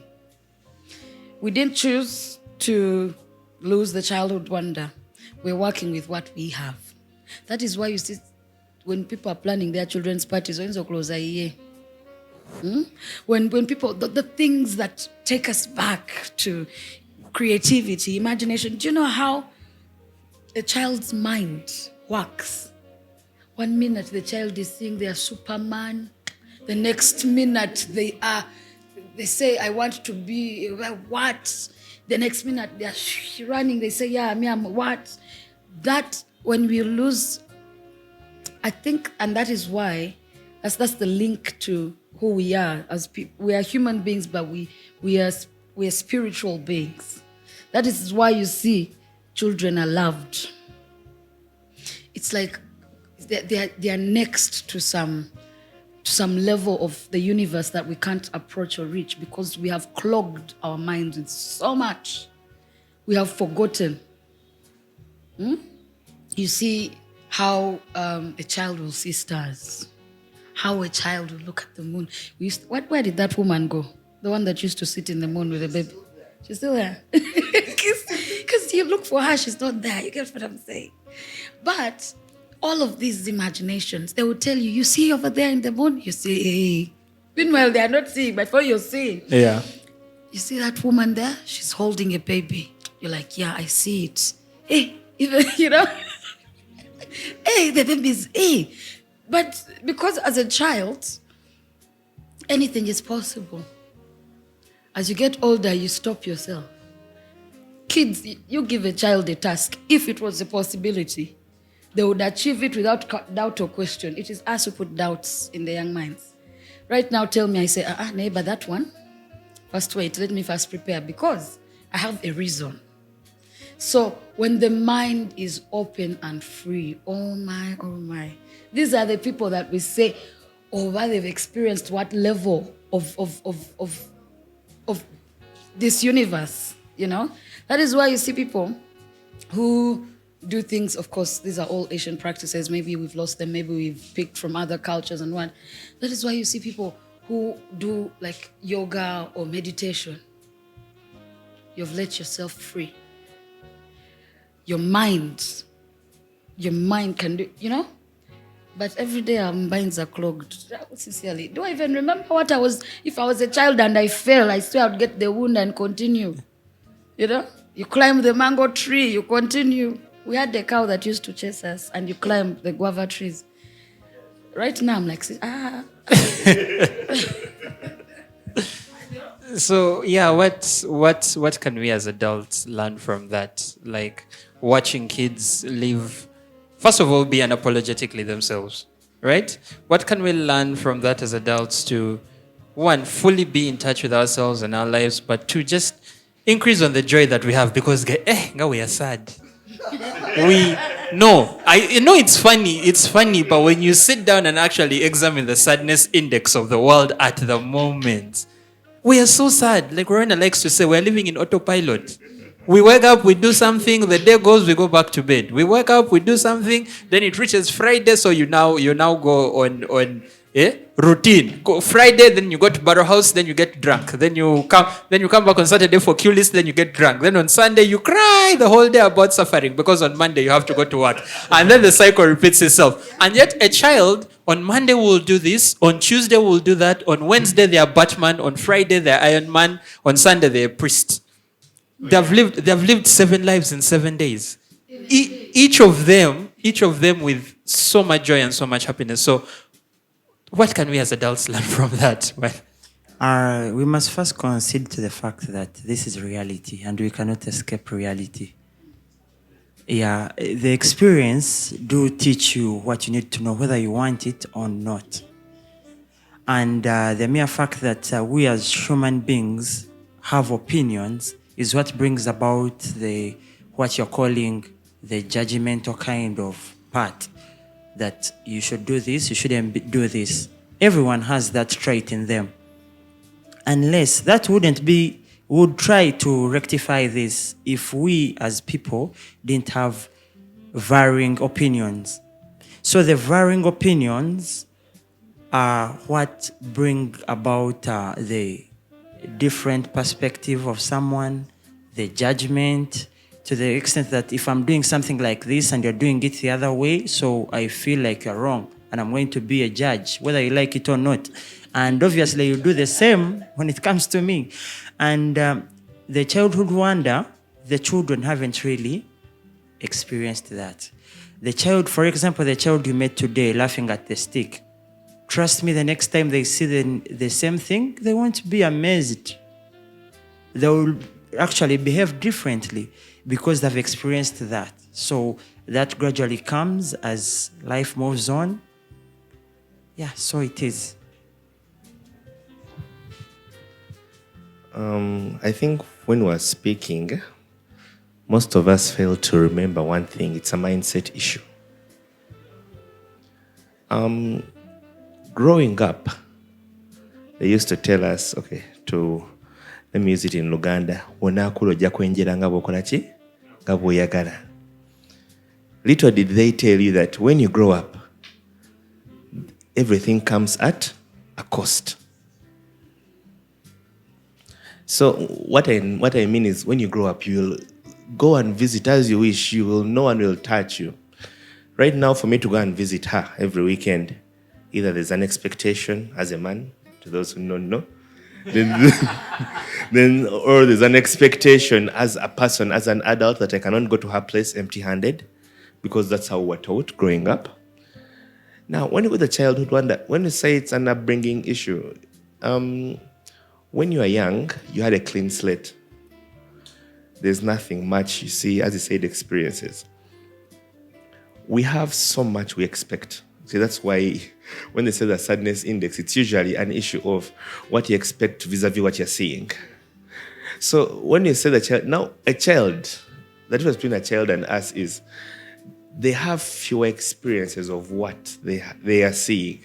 We didn't choose to lose the childhood wonder. We're working with what we have. That is why you see when people are planning their children's parties, when people, the things that take us back to creativity, imagination. Do you know how a child's mind works? 1 minute the child is saying they are Superman. The next minute they say, I want to be what? The next minute they are running. They say, yeah, I'm what? That, when we lose, I think, and that is why, that's the link to who we are as people. We are human beings, but we are spiritual beings. That is why you see children are loved. It's like they are next to some level of the universe that we can't approach or reach, because we have clogged our minds with so much. We have forgotten. You see how a child will see stars, how a child will look at the moon. Where did that woman go? The one that used to sit in the moon with the baby. She's still there. Because you look for her, she's not there. You get what I'm saying? But all of these imaginations, they will tell you, you see over there in the moon, you see, hey. Meanwhile, they are not seeing, but what you're seeing. Yeah. You see that woman there? She's holding a baby. You're like, yeah, I see it. Hey, even, hey, the baby's, hey. But because as a child, anything is possible. As you get older, you stop yourself. Kids, you give a child a task. If it was a possibility, they would achieve it without doubt or question. It is us who put doubts in the young minds. Right now, tell me, I say, neighbor, that one. First wait, let me first prepare because I have a reason. So when the mind is open and free, oh my. These are the people that we say, why they've experienced what level of this universe, That is why you see people who do things, of course, these are all Asian practices. Maybe we've lost them, maybe we've picked from other cultures and what. That is why you see people who do like yoga or meditation. You've let yourself free. Your mind can do, But every day our minds are clogged. Sincerely, do I even remember what I was? If I was a child and I fell, I swear I'd get the wound and continue. You climb the mango tree, you continue. We had a cow that used to chase us, and you climb the guava trees. Right now, I'm like, So yeah, what can we as adults learn from that? Like watching kids live. First of all, be unapologetically themselves, right? What can we learn from that as adults to, one, fully be in touch with ourselves and our lives, but two, just increase on the joy that we have because now we are sad. I know it's funny, but when you sit down and actually examine the sadness index of the world at the moment, we are so sad. Like Rowena likes to say, we're living in autopilot. We wake up, we do something, the day goes, we go back to bed. We wake up, we do something, then it reaches Friday, so you now go on routine. Go Friday, then you go to Barrow House, then you get drunk. Then you come back on Saturday for Q list, then you get drunk. Then on Sunday you cry the whole day about suffering because on Monday you have to go to work. And then the cycle repeats itself. And yet a child on Monday will do this, on Tuesday will do that, on Wednesday they are Batman, on Friday they are Iron Man, on Sunday they are priest. They've lived 7 lives in 7 days. Each of them with so much joy and so much happiness. So what can we as adults learn from that? We must first concede to the fact that this is reality and we cannot escape reality. Yeah, the experience do teach you what you need to know, whether you want it or not. And the mere fact that we as human beings have opinions is what brings about what you're calling the judgmental kind of part. That you should do this, you shouldn't do this. Everyone has that trait in them. Unless that would try to rectify this if we as people didn't have varying opinions. So the varying opinions are what bring about the different perspective of someone, the judgment, to the extent that if I'm doing something like this and you're doing it the other way, so I feel like you're wrong and I'm going to be a judge, whether you like it or not. And obviously you do the same when it comes to me. And the childhood wonder, the children haven't really experienced that. For example, the child you met today laughing at the stick, trust me, the next time they see the same thing, they won't be amazed. They will actually behave differently because they've experienced that. So that gradually comes as life moves on. Yeah, so it is. I think when we're speaking, most of us fail to remember one thing. It's a mindset issue. Growing up, they used to tell us, let me use it in Luganda, little did they tell you that when you grow up, everything comes at a cost. So what I mean is, when you grow up, you will go and visit as you wish. No one will touch you. Right now, for me to go and visit her every weekend, either there's an expectation as a man, to those who don't know, then or there's an expectation as a person, as an adult, that I cannot go to her place empty-handed, because that's how we're taught growing up. Now, when you go to the childhood wonder, when you say it's an upbringing issue, when you are young, you had a clean slate. There's nothing much, you see, as you said, experiences. We have so much we expect. See, that's why when they say the sadness index, it's usually an issue of what you expect vis-a-vis what you're seeing. So when you say the child, now a child, the difference between a child and us is they have fewer experiences of what they are seeing.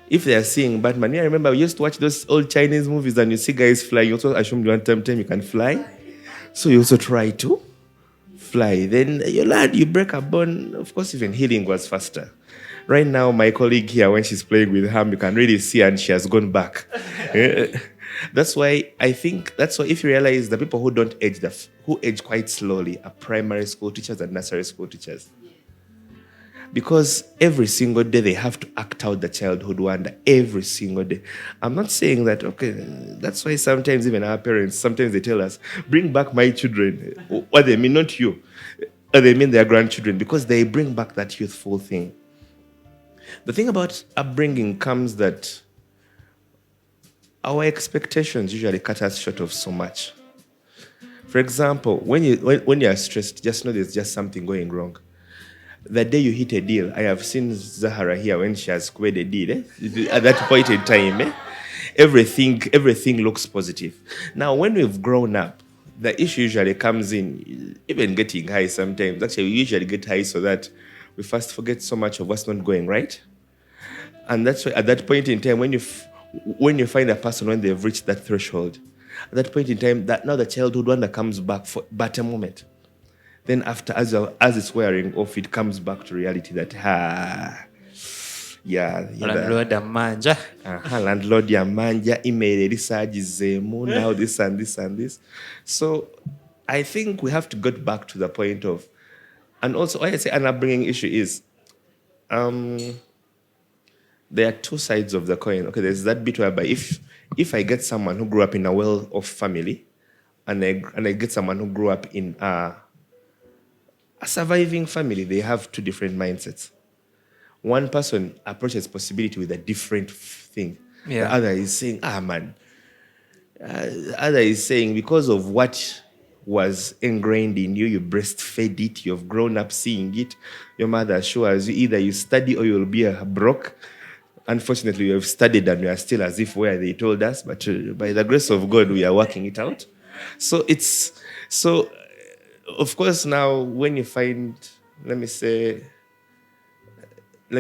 If they are seeing Batman, I remember we used to watch those old Chinese movies and you see guys flying. You also assumed one time you can fly. So you also try to fly. Then you learn, you break a bone. Of course, even healing was faster. Right now, my colleague here, when she's playing with her, you can really see and she has gone back. That's why if you realize the people who don't age, who age quite slowly are primary school teachers and nursery school teachers. Because every single day they have to act out the childhood wonder, every single day. I'm not saying that, okay, that's why sometimes even our parents, sometimes they tell us, bring back my children. What they mean, not you. They mean their grandchildren, because they bring back that youthful thing. The thing about upbringing comes that our expectations usually cut us short of so much. For example, when you are stressed, just know there's just something going wrong. The day you hit a deal, I have seen Zahara here when she has squared a deal. At that point in time, everything looks positive. Now, when we've grown up, the issue usually comes in, even getting high sometimes. Actually, we usually get high so that we first forget so much of what's not going right. And that's why at that point in time, when you find a person when they've reached that threshold, at that point in time, that now the childhood wonder comes back for but a moment. Then after, as it's wearing off, it comes back to reality that, landlord amanja. Landlord yamanja, email erisagizemu, now this and this and this. So I think we have to get back to the point of, and also why I say an upbringing issue is, there are two sides of the coin. Okay, there's that bit whereby if I get someone who grew up in a well-off family, and I get someone who grew up in a surviving family, they have two different mindsets. One person approaches possibility with a different thing. Yeah. The other is saying, man. The other is saying, because of what was ingrained in you, you breastfed it, you've grown up seeing it. Your mother assures you either you study or you'll be broke. Unfortunately, we have studied and we are still as if where they told us, but by the grace of God, we are working it out. So of course, now when you find, let me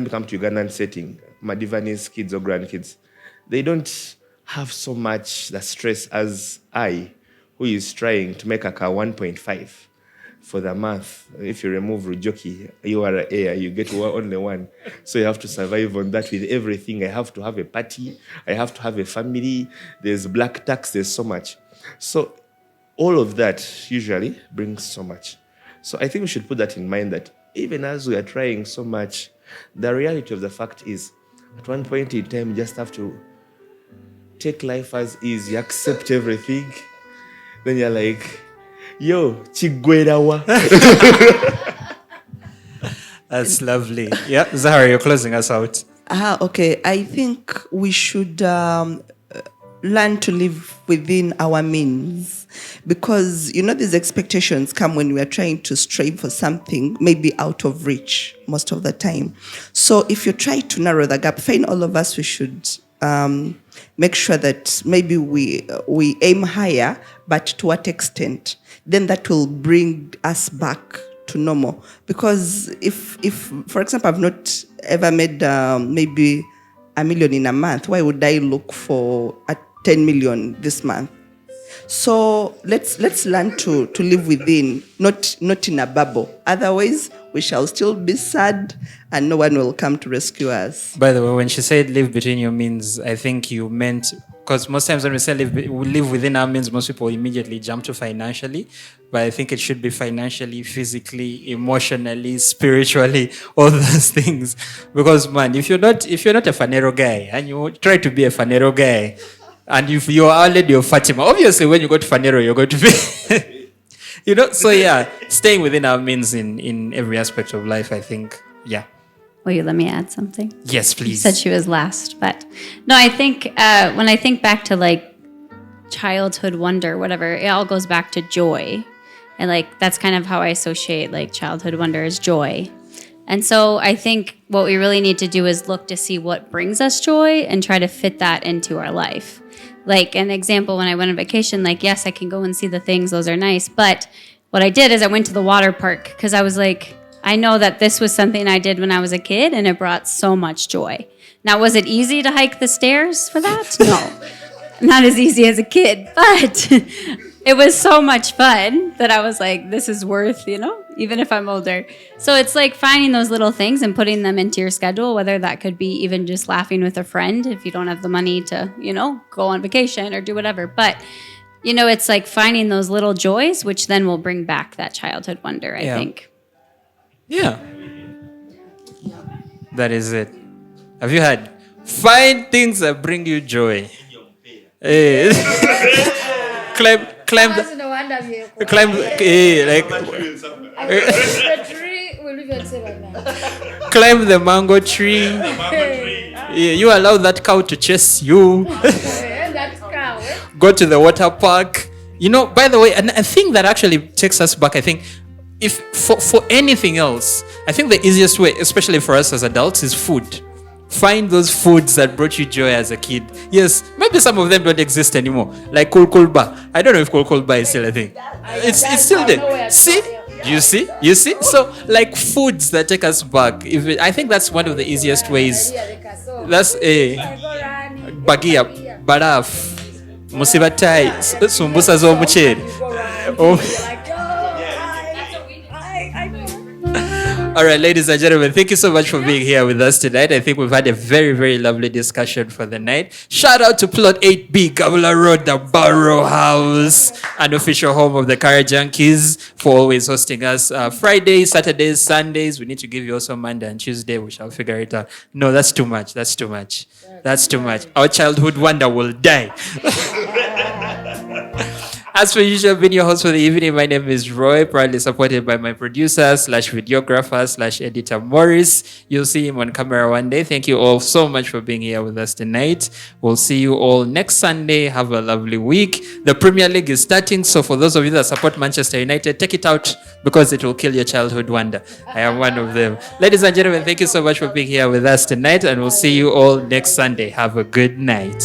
come to Ugandan setting, Madivanese kids or grandkids, they don't have so much the stress as I, who is trying to make a car 1.5 for the month. If you remove Rujoki, you are an heir, you get only one. So you have to survive on that with everything. I have to have a party, I have to have a family, there's black tax, there's so much. So all of that usually brings so much. So I think we should put that in mind, that even as we are trying so much, the reality of the fact is, at one point in time, you just have to take life as is, you accept everything. Then you're like, yo, chigwerawa. That's lovely. Yeah, Zahara, you're closing us out. Okay. I think we should learn to live within our means, because these expectations come when we are trying to strive for something maybe out of reach most of the time. So if you try to narrow the gap, fine, all of us, we should make sure that maybe we aim higher, but to what extent? Then that will bring us back to normal. Because if for example, I've not ever made maybe $1 million in a month, why would I look for 10 million this month? So let's learn to live within, not in a bubble. Otherwise, we shall still be sad, and no one will come to rescue us. By the way, when she said live between your means, I think you meant, because most times when we say live within our means, most people immediately jump to financially. But I think it should be financially, physically, emotionally, spiritually, all those things. Because man, if you're not a Fanero guy and you try to be a Fanero guy, and if you're Our Lady of Fatima, obviously when you go to Fanero, you're going to be, So yeah, staying within our means in every aspect of life, I think, yeah. Will you let me add something? Yes, please. You said she was last, but no, I think when I think back to like childhood wonder, whatever, it all goes back to joy. And like, that's kind of how I associate like childhood wonder is joy. And so I think what we really need to do is look to see what brings us joy and try to fit that into our life. Like an example, when I went on vacation, like, yes, I can go and see the things. Those are nice. But what I did is I went to the water park because I was like, I know that this was something I did when I was a kid and it brought so much joy. Now, was it easy to hike the stairs for that? No, not as easy as a kid, but it was so much fun that I was like, this is worth, even if I'm older. So it's like finding those little things and putting them into your schedule, whether that could be even just laughing with a friend if you don't have the money to, go on vacation or do whatever. But, it's like finding those little joys, which then will bring back that childhood wonder, I think. Yeah. That is it. Have you had? Find things that bring you joy. Hey. climb the mango tree. Yeah, you allow that cow to chase you. Go to the water park. By the way, and a thing that actually takes us back, I think, if for anything else, I think the easiest way, especially for us as adults, is food. Find those foods that brought you joy as a kid. Yes, maybe some of them don't exist anymore. Like Kulkulba. I don't know if Kulkulba is still a thing. It's still there. See? You see? So, like foods that take us back. I think that's one of the easiest ways. That's a bagia, baraf, musibatai, sumbusa zo mucheri. All right, ladies and gentlemen, thank you so much for being here with us tonight. I think we've had a very, very lovely discussion for the night. Shout out to Plot 8B, Gabula Road, the Barrow House, an official home of the Car Junkies, for always hosting us Fridays, Saturdays, Sundays. We need to give you also Monday and Tuesday. We shall figure it out. No, that's too much. That's too much. Our childhood wonder will die. As per usual, I've been your host for the evening. My name is Roy, proudly supported by my producer /videographer /editor Morris. You'll see him on camera one day. Thank you all so much for being here with us tonight. We'll see you all next Sunday. Have a lovely week. The Premier League is starting, so for those of you that support Manchester United, take it out because it will kill your childhood wonder. I am one of them. Ladies and gentlemen, thank you so much for being here with us tonight, and we'll see you all next Sunday. Have a good night.